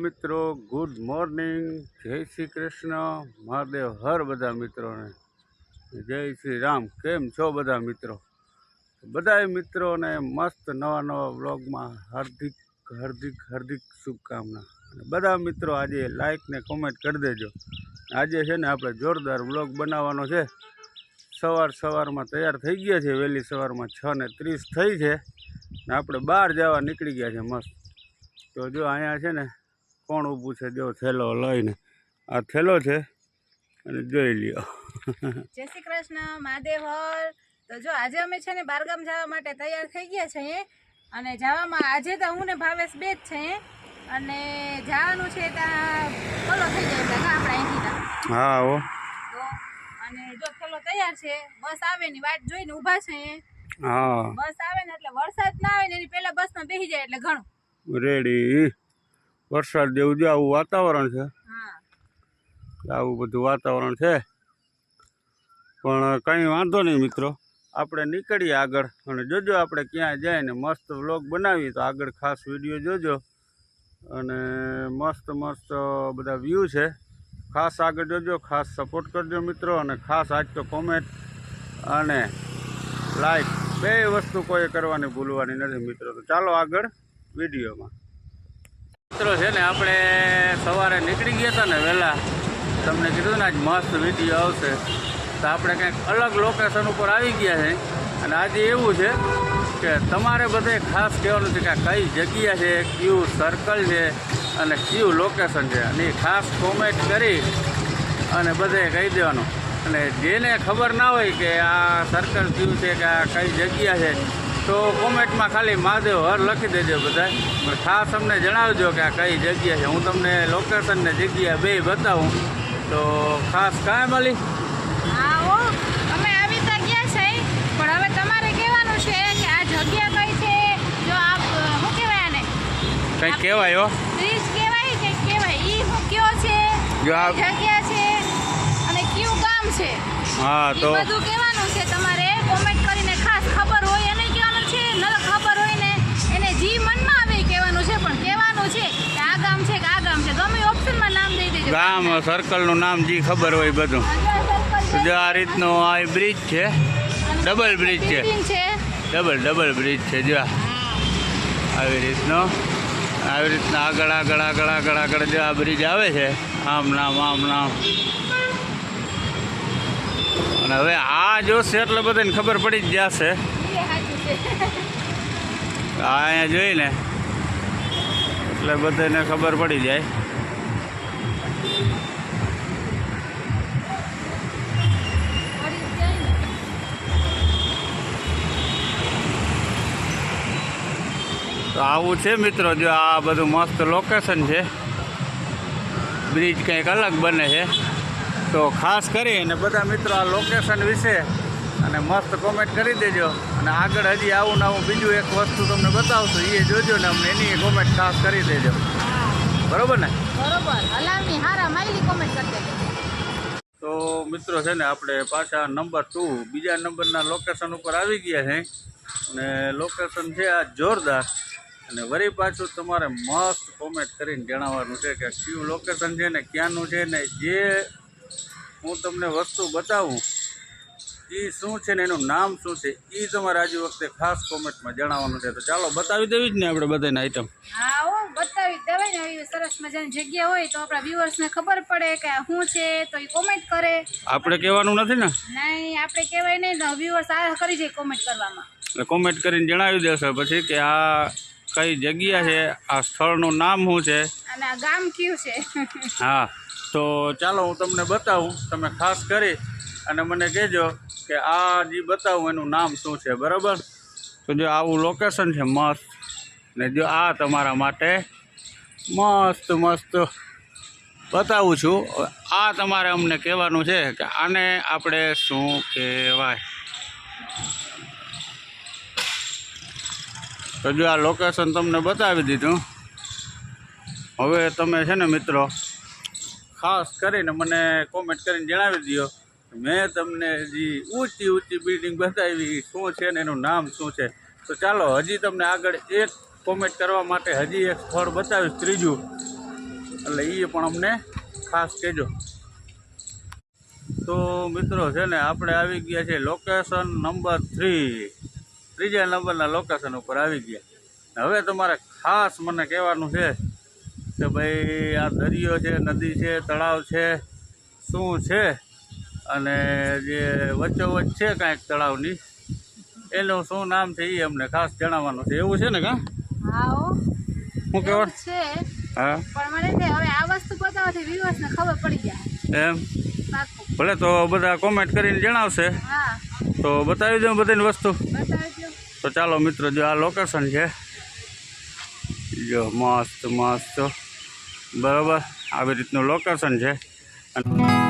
મિત્રો, good morning, જય શ્રી કૃષ્ણ, મહાદેવ હર બધા મિત્રોને જય શ્રી રામ। કેમ છો બધા મિત્રો? બધા મિત્રોને મસ્ત નવા નવા વ્લોગમાં હાર્દિક હાર્દિક હાર્દિક શુભકામના। અને બધા મિત્રો આજે લાઈક ને કોમેન્ટ કરી દેજો। આજે છે ને આપણે જોરદાર વ્લોગ બનાવવાનો છે। સવારમાં તૈયાર થઈ ગયા છે, વહેલી સવારમાં 6:30 થઈ છે ને આપણે બહાર જવા નીકળી ગયા છે મસ્ત। તો જો અહીંયા છે ને કોણ ઊભું છે, જો થેલો લઈને, આ થેલો છે અને જોઈ લ્યો। જય શ્રી કૃષ્ણ, મહાદેવ હર। તો જો આજે અમે છે ને બારગામ જવા માટે તૈયાર થઈ ગયા છીએ અને જવામાં આજે તો હું ને ભાવેશ બે જ છે અને જવાનું છે ત્યાં ફોલો થઈ જાય એટલે આપણે અહીંથી હા હો। તો અને જો થેલો તૈયાર છે, બસ આવે ની વાટ જોઈને ઊભા છે। હા, બસ આવે ને એટલે વરસાદ ના આવે ને એની પહેલા બસમાં બેસી જાય એટલે ઘણું રેડી। વરસાદ જેવું જો આવું વાતાવરણ છે, હા આવું બધું વાતાવરણ છે, પણ કંઈ વાંધો નહીં મિત્રો, આપણે નીકળીએ આગળ અને જોજો આપણે ક્યાં જાય ને મસ્ત વ્લોગ બનાવીએ તો આગળ ખાસ વિડીયો જોજો અને મસ્ત મસ્ત બધા વ્યૂ છે, ખાસ આગળ જોજો, ખાસ સપોર્ટ કરજો મિત્રો। અને ખાસ આજ તો કોમેન્ટ અને લાઈક બે વસ્તુ કોઈ કરવાની ભૂલવાની નથી મિત્રો। તો ચાલો આગળ વિડીયોમાં। મિત્રો છે ને આપણે સવારે નીકળી ગયા હતા ને વહેલા, તમને કીધું ને આજ મસ્ત વિડીયો આવશે, તો આપણે કંઈક અલગ લોકેશન ઉપર આવી ગયા છે। અને આજે એવું છે કે તમારે બધે ખાસ કહેવાનું છે કે આ કઈ જગ્યા છે, કયું સર્કલ છે અને કયું લોકેશન છે, અને ખાસ કોમેન્ટ કરી અને બધે કહી દેવાનું। અને જેને ખબર ના હોય કે આ સર્કલ કયું છે કે આ કઈ જગ્યા છે, તો કોમેન્ટમાં ખાલી મહાદેવ હર લખી દેજો બધા, પણ ખાસ અમને જણાવજો કે આ કઈ જગ્યા છે। હું તમને લોકેશન ને જગ્યા બે બતાવું, તો ખાસ કાંઈ મળી હા હો અમે આવી તો ગયા છે, પણ હવે તમારે કહેવાનું છે કે આ જગ્યા કઈ છે। જો આપ શું કહેવાય આને, કંઈ કહેવાય હો, બ્રિજ કહેવાય કે કહેવાય ઈ શું કયો છે, જો આ જગ્યા છે અને કયું ગામ છે, હા ઈ તો બધું કહેવાનું છે તમારે કોમેન્ટ કરીને। ખાસ ખબર હોય એને કહેવાનું છે, ન ખબર હોય ને એને જી મનમાં આવે કહેવાનું છે, પણ કહેવાનું છે કે આ ગામ છે કે આ ગામ છે, ગમે ઓપ્શનમાં નામ દઈ દેજો। ગામ સર્કલનું નામ જે ખબર હોય બધું। જો આ રીતનો આ બ્રિજ છે, ડબલ બ્રિજ છે, ડબલ બ્રિજ છે, જો આવી રીતના આગળ જો આ બ્રિજ આવે છે, આમ નામ। અને હવે આ જોશે એટલે બધાને ખબર પડી જ જશે, અહીંયા જોઈને એટલે બધાને ખબર પડી જાય। તો આવું છે મિત્રો, જો આ બધું મસ્ત લોકેશન છે, બ્રિજ કંઈક અલગ બને છે, તો ખાસ કરીને બધા મિત્રો આ લોકેશન વિશે અને મસ્ત કોમેન્ટ કરી દેજો। અને આગળ હજી આવું ને આવું બીજું એક વસ્તુ તમને બતાવશું, એ જોજો ને અમને એની કોમેન્ટ ખાસ કરી દેજો, બરોબર ને? બરોબર, હલામની હારા માઈલી કોમેન્ટ કરી દેજો। તો મિત્રો છે ને આપણે પાછા નંબર 2 બીજા નંબરના લોકેશન ઉપર આવી ગયા છે, અને લોકેશન છે આ જોરદાર। અને વળી પાછું તમારે મસ્ત કોમેન્ટ કરીને જણાવવાનું છે કે કયું લોકેશન છે ને ક્યાંનું છે ને જે હું તમને વસ્તુ બતાવું એ શું છે ને એનું નામ શું છે એ તમારે આજે વખતે ખાસ કોમેન્ટમાં જણાવવાનું છે। તો ચાલો બતાવી દેવી જ ને આપણે બધાને આઈટમ। હા હો બતાવી દેવાય ને, એવી સરસ મજાની જગ્યા હોય તો આપણા વ્યુઅર્સને ખબર પડે કે આ શું છે, તો એ કોમેન્ટ કરે। આપણે કહેવાનું નથી ને? નહીં આપણે કહેવાય નહીં, તો વ્યુઅર્સ આ કરી જાય કોમેન્ટ કરવામાં, એટલે કોમેન્ટ કરીને જણાવી દેશો પછી કે આ કઈ જગ્યા છે, આ સ્થળનું નામ શું છે અને આ ગામ કયું છે। હા, તો ચાલો હું તમને બતાવું, તમે ખાસ કરી અને મને કહેજો કે આ જે બતાવું એનું નામ શું છે, બરાબર? તો જો આવું લોકેશન છે મસ્ત, ને જો આ તમારા માટે મસ્ત બતાવું છું। આ તમારે અમને કહેવાનું છે કે આને આપણે શું કહેવાય। તો જો આ લોકેશન તમને બતાવી દીધું, હવે તમે છે ને મિત્રો ખાસ કરીને મને કોમેન્ટ કરીને જણાવી દો મેં તમને જે ઊંચી બિલ્ડિંગ બતાવી શું છે ને એનું નામ શું છે। તો ચાલો હજી તમને આગળ એક કોમેન્ટ કરવા માટે હજી એક સ્થળ બતાવીશ ત્રીજું, એટલે એ પણ અમને ખાસ કહેજો. તો મિત્રો છે ને આપણે આવી ગયા છે લોકેશન નંબર 3, ત્રીજા નંબરના લોકેશન ઉપર આવી ગયા. હવે તમારે ખાસ મને કહેવાનું છે કે ભાઈ આ દરિયો છે, નદી છે, તળાવ છે, શું છે, અને જે વચ્ચોવચ્ચ છે કાંઈક તળાવની એનું શું નામ છે એ અમને ખાસ જણાવવાનું છે. એવું છે ને કાં હા હો, શું કહેવાનું છે હા પણ મને છે હવે આ વસ્તુ બતાવવાથી વ્યુઅર્સને ખબર પડી જાય એમ પાકું. ભલે તો બધા કોમેન્ટ કરીને જણાવશે હા તો બતાવી દઉં બધાની વસ્તુ. બતાવી દો. તો ચાલો મિત્રો, જો આ લોકેશન છે, જો મસ્ત મસ્ત બરાબર આવી રીતનું લોકેશન છે. અને